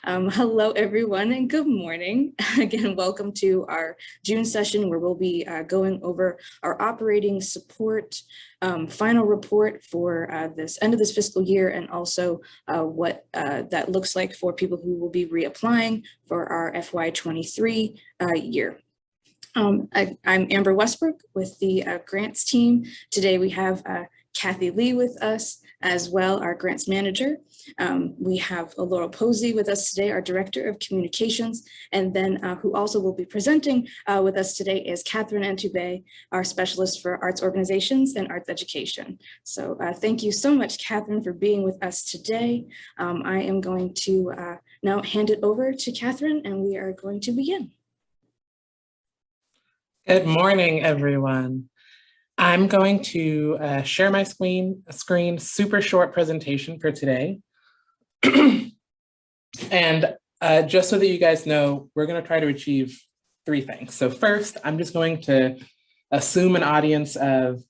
Hello, everyone, and good morning. Again, welcome to our June session where we'll be going over our operating support final report for this end of this fiscal year, and also what that looks like for people who will be reapplying for our FY23 year. I'm Amber Westbrook with the grants team. Today we have Kathy Lee with us as well, our grants manager. We have Laurel Posey with us today, our director of communications, and then who also will be presenting with us today is Catherine Antube, our specialist for arts organizations and arts education. So thank you so much, Catherine, for being with us today. I am going to now hand it over to Catherine, and we are going to begin. Good morning, everyone. I'm going to share my screen, super short presentation for today. And just so that you guys know, we're going to try to achieve three things. So first, I'm just going to assume an audience of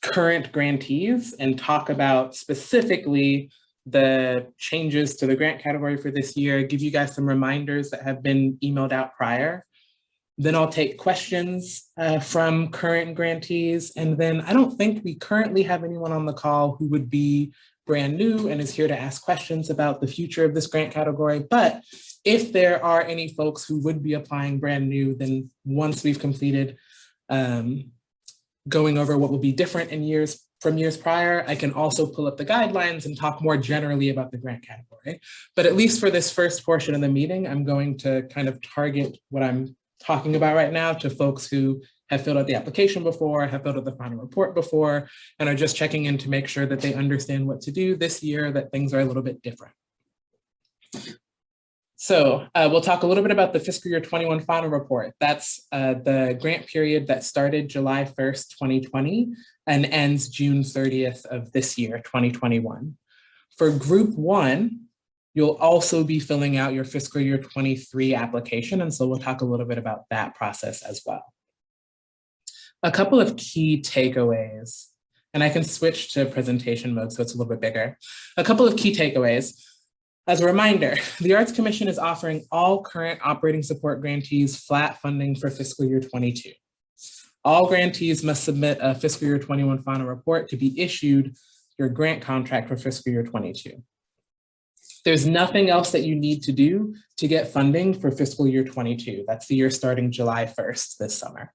current grantees and talk about specifically the changes to the grant category for this year, give you guys some reminders that have been emailed out prior. Then I'll take questions from current grantees. And then I don't think we currently have anyone on the call who would be brand new and is here to ask questions about the future of this grant category. But if there are any folks who would be applying brand new, then once we've completed going over what will be different in years prior, I can also pull up the guidelines and talk more generally about the grant category. But at least for this first portion of the meeting, I'm going to kind of target what I'm talking about right now to folks who have filled out the application before, have filled out the final report before, and are just checking in to make sure that they understand what to do this year, that things are a little bit different. So we'll talk a little bit about the fiscal year 21 final report. That's the grant period that started July 1st, 2020 and ends June 30th of this year, 2021. For group one, you'll also be filling out your fiscal year 23 application. And so we'll talk a little bit about that process as well. A couple of key takeaways, and I can switch to presentation mode so it's a little bit bigger. A couple of key takeaways. As a reminder, the Arts Commission is offering all current operating support grantees flat funding for fiscal year 22. All grantees must submit a fiscal year 21 final report to be issued your grant contract for fiscal year 22. There's nothing else that you need to do to get funding for fiscal year 22. That's the year starting July 1st this summer.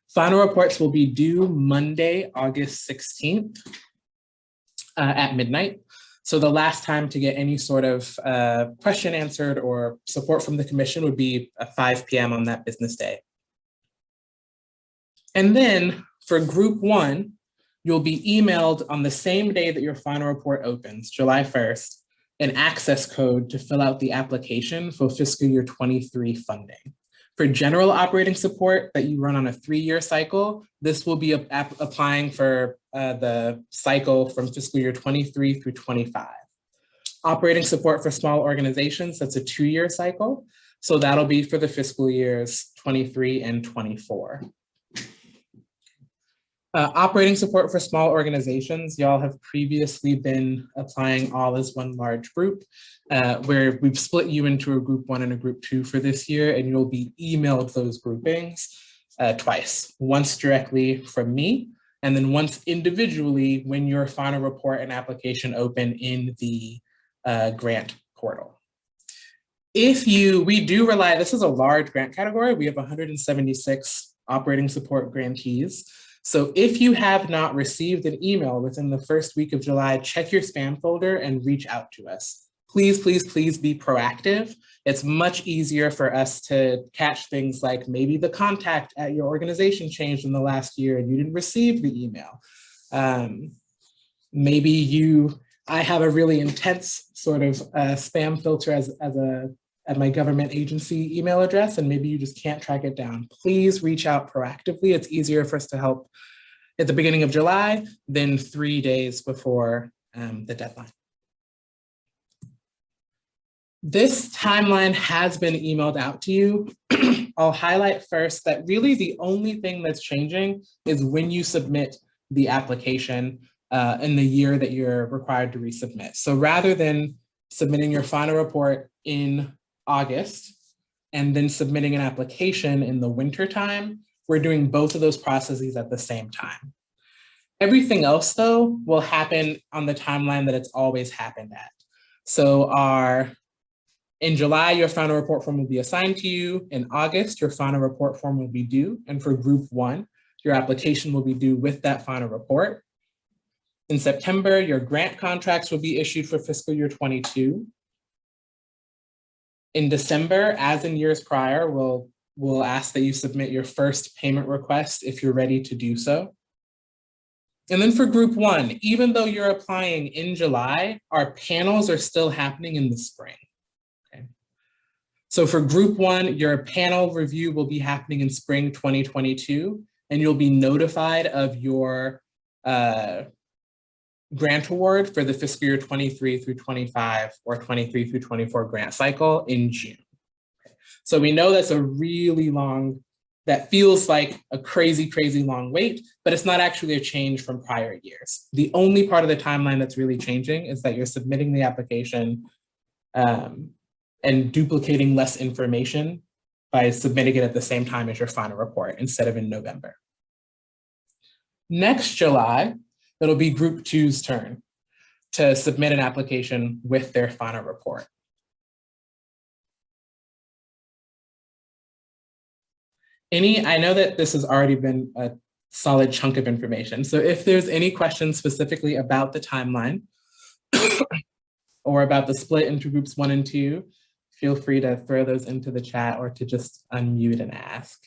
Final reports will be due Monday, August 16th at midnight. So the last time to get any sort of question answered or support from the commission would be at 5 p.m. on that business day. And then for group one, you'll be emailed on the same day that your final report opens, July 1st, an access code to fill out the application for fiscal year 23 funding. For general operating support that you run on a 3-year cycle, this will be applying for the cycle from fiscal year 23 through 25. Operating support for small organizations, that's a 2-year cycle. So that'll be for the fiscal years 23 and 24. Operating support for small organizations, y'all have previously been applying all as one large group, where we've split you into a group 1 and a group 2 for this year, and you'll be emailed those groupings twice, once directly from me, and then once individually when your final report and application open in the grant portal. We do rely, this is a large grant category, we have 176 operating support grantees. So if you have not received an email within the first week of July, check your spam folder and reach out to us. Please, please, please be proactive. It's much easier for us to catch things like maybe the contact at your organization changed in the last year and you didn't receive the email. I have a really intense sort of spam filter at my government agency email address, and maybe you just can't track it down. Please reach out proactively. It's easier for us to help at the beginning of July than 3 days before the deadline. This timeline has been emailed out to you. I'll highlight first that really the only thing that's changing is when you submit the application in the year that you're required to resubmit. So rather than submitting your final report in August, and then submitting an application in the winter time, we're doing both of those processes at the same time. Everything else, though, will happen on the timeline that it's always happened at. So in July, your final report form will be assigned to you. In August, your final report form will be due. And for group 1, your application will be due with that final report. In September, your grant contracts will be issued for fiscal year 22. In December, as in years prior, we'll ask that you submit your first payment request if you're ready to do so. And then for group 1, even though you're applying in July, our panels are still happening in the spring. Okay. So for group 1, your panel review will be happening in spring 2022, and you'll be notified of your grant award for the fiscal year 23 through 25 or 23 through 24 grant cycle in June. So we know that's a really long, that feels like a crazy, crazy long wait, but it's not actually a change from prior years. The only part of the timeline that's really changing is that you're submitting the application and duplicating less information by submitting it at the same time as your final report instead of in November. Next July, it'll be group 2's turn to submit an application with their final report. I know that this has already been a solid chunk of information. So if there's any questions specifically about the timeline or about the split into groups 1 and 2, feel free to throw those into the chat or to just unmute and ask.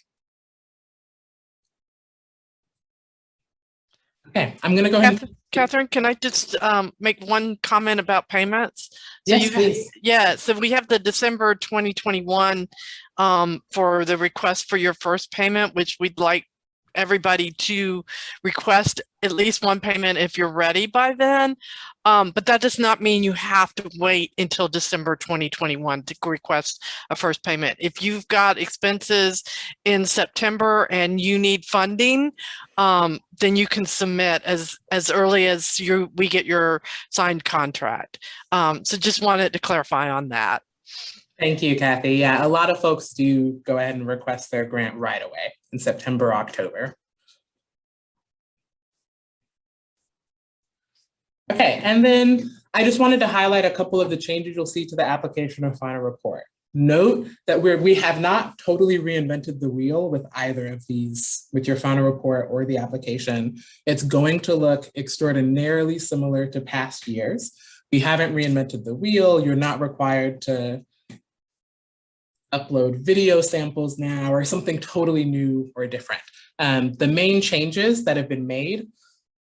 Okay, I'm gonna go ahead. Catherine, can I just make one comment about payments? So yes, please. Yeah, so we have the December 2021 for the request for your first payment, which we'd like everybody to request at least one payment if you're ready by then. But that does not mean you have to wait until December 2021 to request a first payment. If you've got expenses in September and you need funding, then you can submit as early as we get your signed contract. So just wanted to clarify on that. Thank you, Kathy. Yeah, a lot of folks do go ahead and request their grant right away in September, October. Okay, and then I just wanted to highlight a couple of the changes you'll see to the application or final report. Note that we have not totally reinvented the wheel with either of these, with your final report or the application. It's going to look extraordinarily similar to past years. We haven't reinvented the wheel. You're not required to upload video samples now or something totally new or different. The main changes that have been made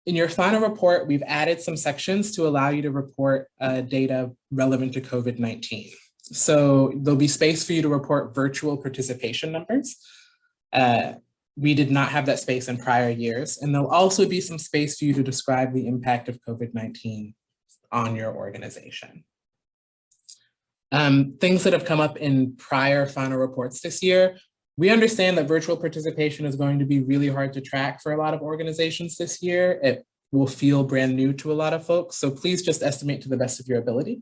in your final report, we've added some sections to allow you to report data relevant to COVID-19. So there'll be space for you to report virtual participation numbers. We did not have that space in prior years. And there'll also be some space for you to describe the impact of COVID-19 on your organization. Things that have come up in prior final reports this year, we understand that virtual participation is going to be really hard to track for a lot of organizations this year. It will feel brand new to a lot of folks, so please just estimate to the best of your ability.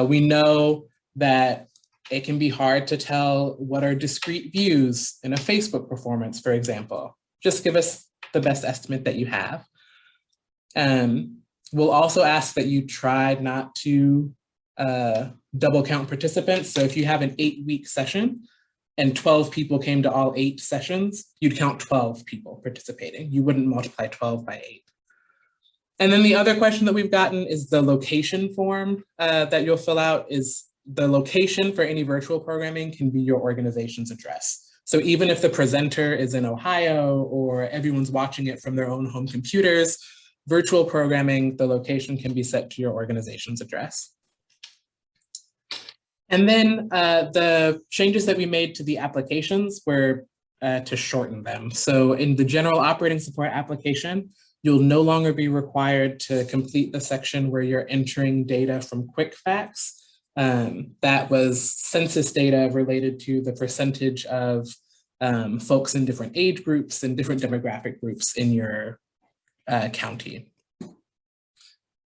We know that it can be hard to tell what are discrete views in a Facebook performance, for example. Just give us the best estimate that you have. We'll also ask that you try not to double count participants. So if you have an 8-week session and 12 people came to all 8 sessions, you'd count 12 people participating. You wouldn't multiply 12 by 8. And then the other question that we've gotten is the location form that you'll fill out. Is the location for any virtual programming can be your organization's address. So even if the presenter is in Ohio or everyone's watching it from their own home computers, virtual programming, the location can be set to your organization's address. And then the changes that we made to the applications were to shorten them. So in the general operating support application, you'll no longer be required to complete the section where you're entering data from QuickFacts. That was census data related to the percentage of folks in different age groups and different demographic groups in your county.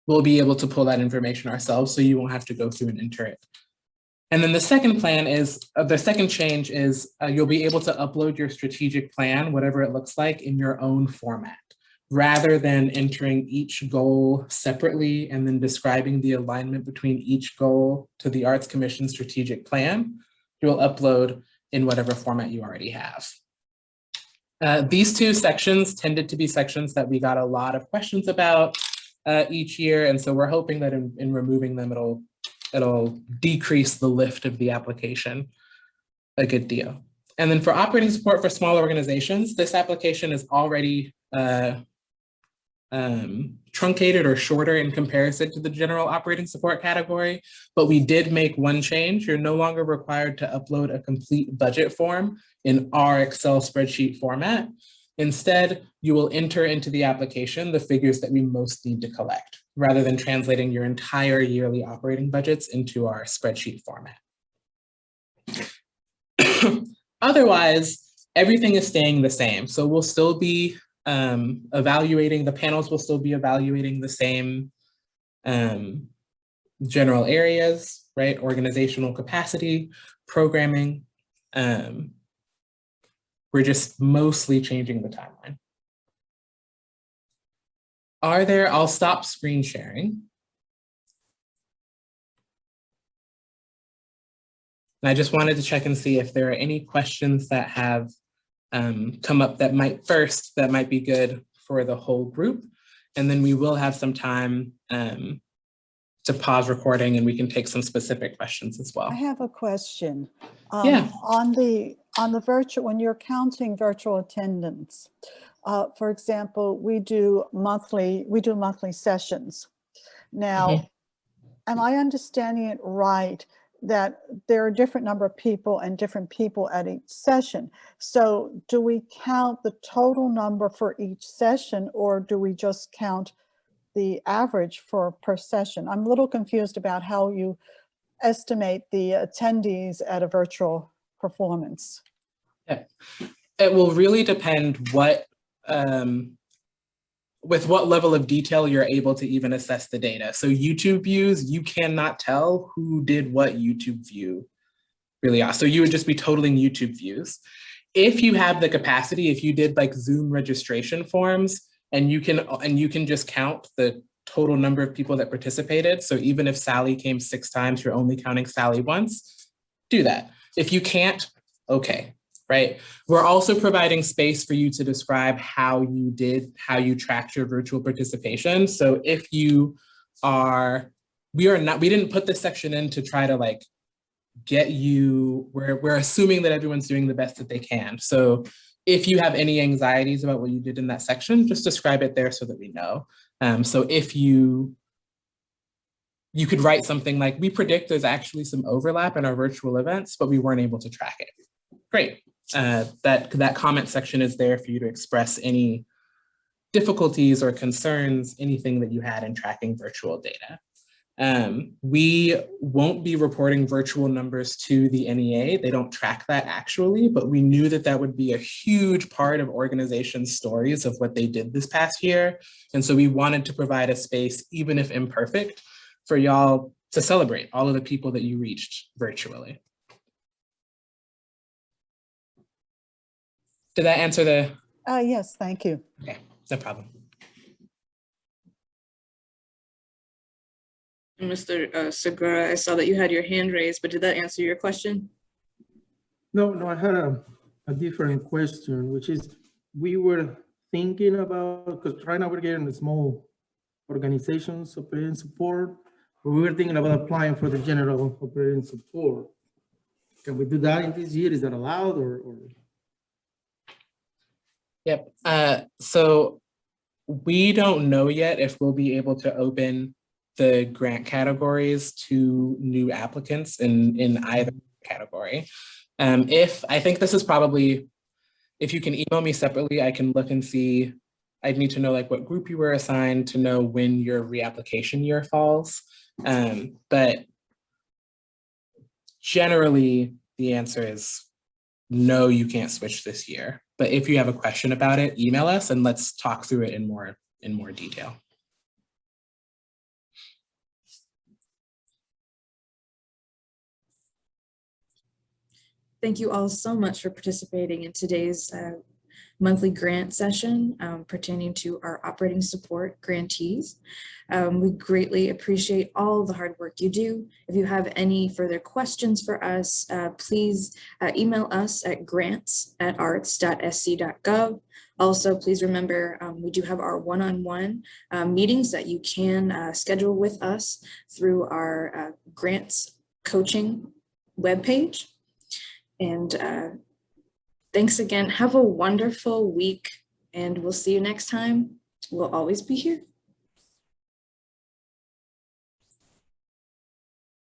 we'll be able to pull that information ourselves, so you won't have to go through and enter it. And then the second plan is, the second change is you'll be able to upload your strategic plan, whatever it looks like, in your own format. Rather than entering each goal separately and then describing the alignment between each goal to the Arts Commission strategic plan, you'll upload in whatever format you already have. These two sections tended to be sections that we got a lot of questions about each year. And so we're hoping that in removing them, it'll decrease the lift of the application a good deal. And then for operating support for small organizations, this application is already truncated or shorter in comparison to the general operating support category, but we did make one change. You're no longer required to upload a complete budget form in our Excel spreadsheet format. Instead, you will enter into the application the figures that we most need to collect, rather than translating your entire yearly operating budgets into our spreadsheet format. Otherwise, everything is staying the same. So we'll still be evaluating, the panels will still be evaluating the same general areas, right? Organizational capacity, programming. We're just mostly changing the timeline. I'll stop screen sharing. And I just wanted to check and see if there are any questions that have come up that might be good for the whole group. And then we will have some time to pause recording and we can take some specific questions as well. I have a question. Yeah. On the virtual, when you're counting virtual attendance, for example, we do monthly sessions. Now, am I understanding it right that there are a different number of people and different people at each session? So do we count the total number for each session, or do we just count the average per session? I'm a little confused about how you estimate the attendees at a virtual performance. Yeah. It will really depend with what level of detail you're able to even assess the data. So YouTube views, you cannot tell who did what YouTube view really are. So you would just be totaling YouTube views. If you have the capacity, if you did like Zoom registration forms, and you can just count the total number of people that participated. So even if Sally came 6 times, you're only counting Sally once, do that. If you can't, okay. Right. We're also providing space for you to describe how you tracked your virtual participation. So if you we didn't put this section in to try to like get you, we're assuming that everyone's doing the best that they can. So if you have any anxieties about what you did in that section, just describe it there so that we know. So if you could write something like, we predict there's actually some overlap in our virtual events, but we weren't able to track it. Great. That comment section is there for you to express any difficulties or concerns, anything that you had in tracking virtual data. We won't be reporting virtual numbers to the NEA. They don't track that actually, but we knew that that would be a huge part of organizations' stories of what they did this past year. And so we wanted to provide a space, even if imperfect, for y'all to celebrate all of the people that you reached virtually. Did that answer the? Yes, thank you. Okay, no problem. Mr. Segura, I saw that you had your hand raised, but did that answer your question? No, I had a different question, which is we were thinking about, because right now we're getting the small organizations operating support, but we were thinking about applying for the general operating support. Can we do that in this year? Is that allowed or? Yep. So we don't know yet if we'll be able to open the grant categories to new applicants in either category. I think this is probably, if you can email me separately, I can look and see. I'd need to know like what group you were assigned to know when your reapplication year falls. But generally the answer is no, you can't switch this year. But if you have a question about it, email us and let's talk through it in more detail. Thank you all so much for participating in today's monthly grant session pertaining to our operating support grantees. We greatly appreciate all the hard work you do. If you have any further questions for us, please email us at grants@arts.sc.gov. Also, please remember, we do have our one-on-one meetings that you can schedule with us through our grants coaching webpage. And thanks again. Have a wonderful week, and we'll see you next time. We'll always be here.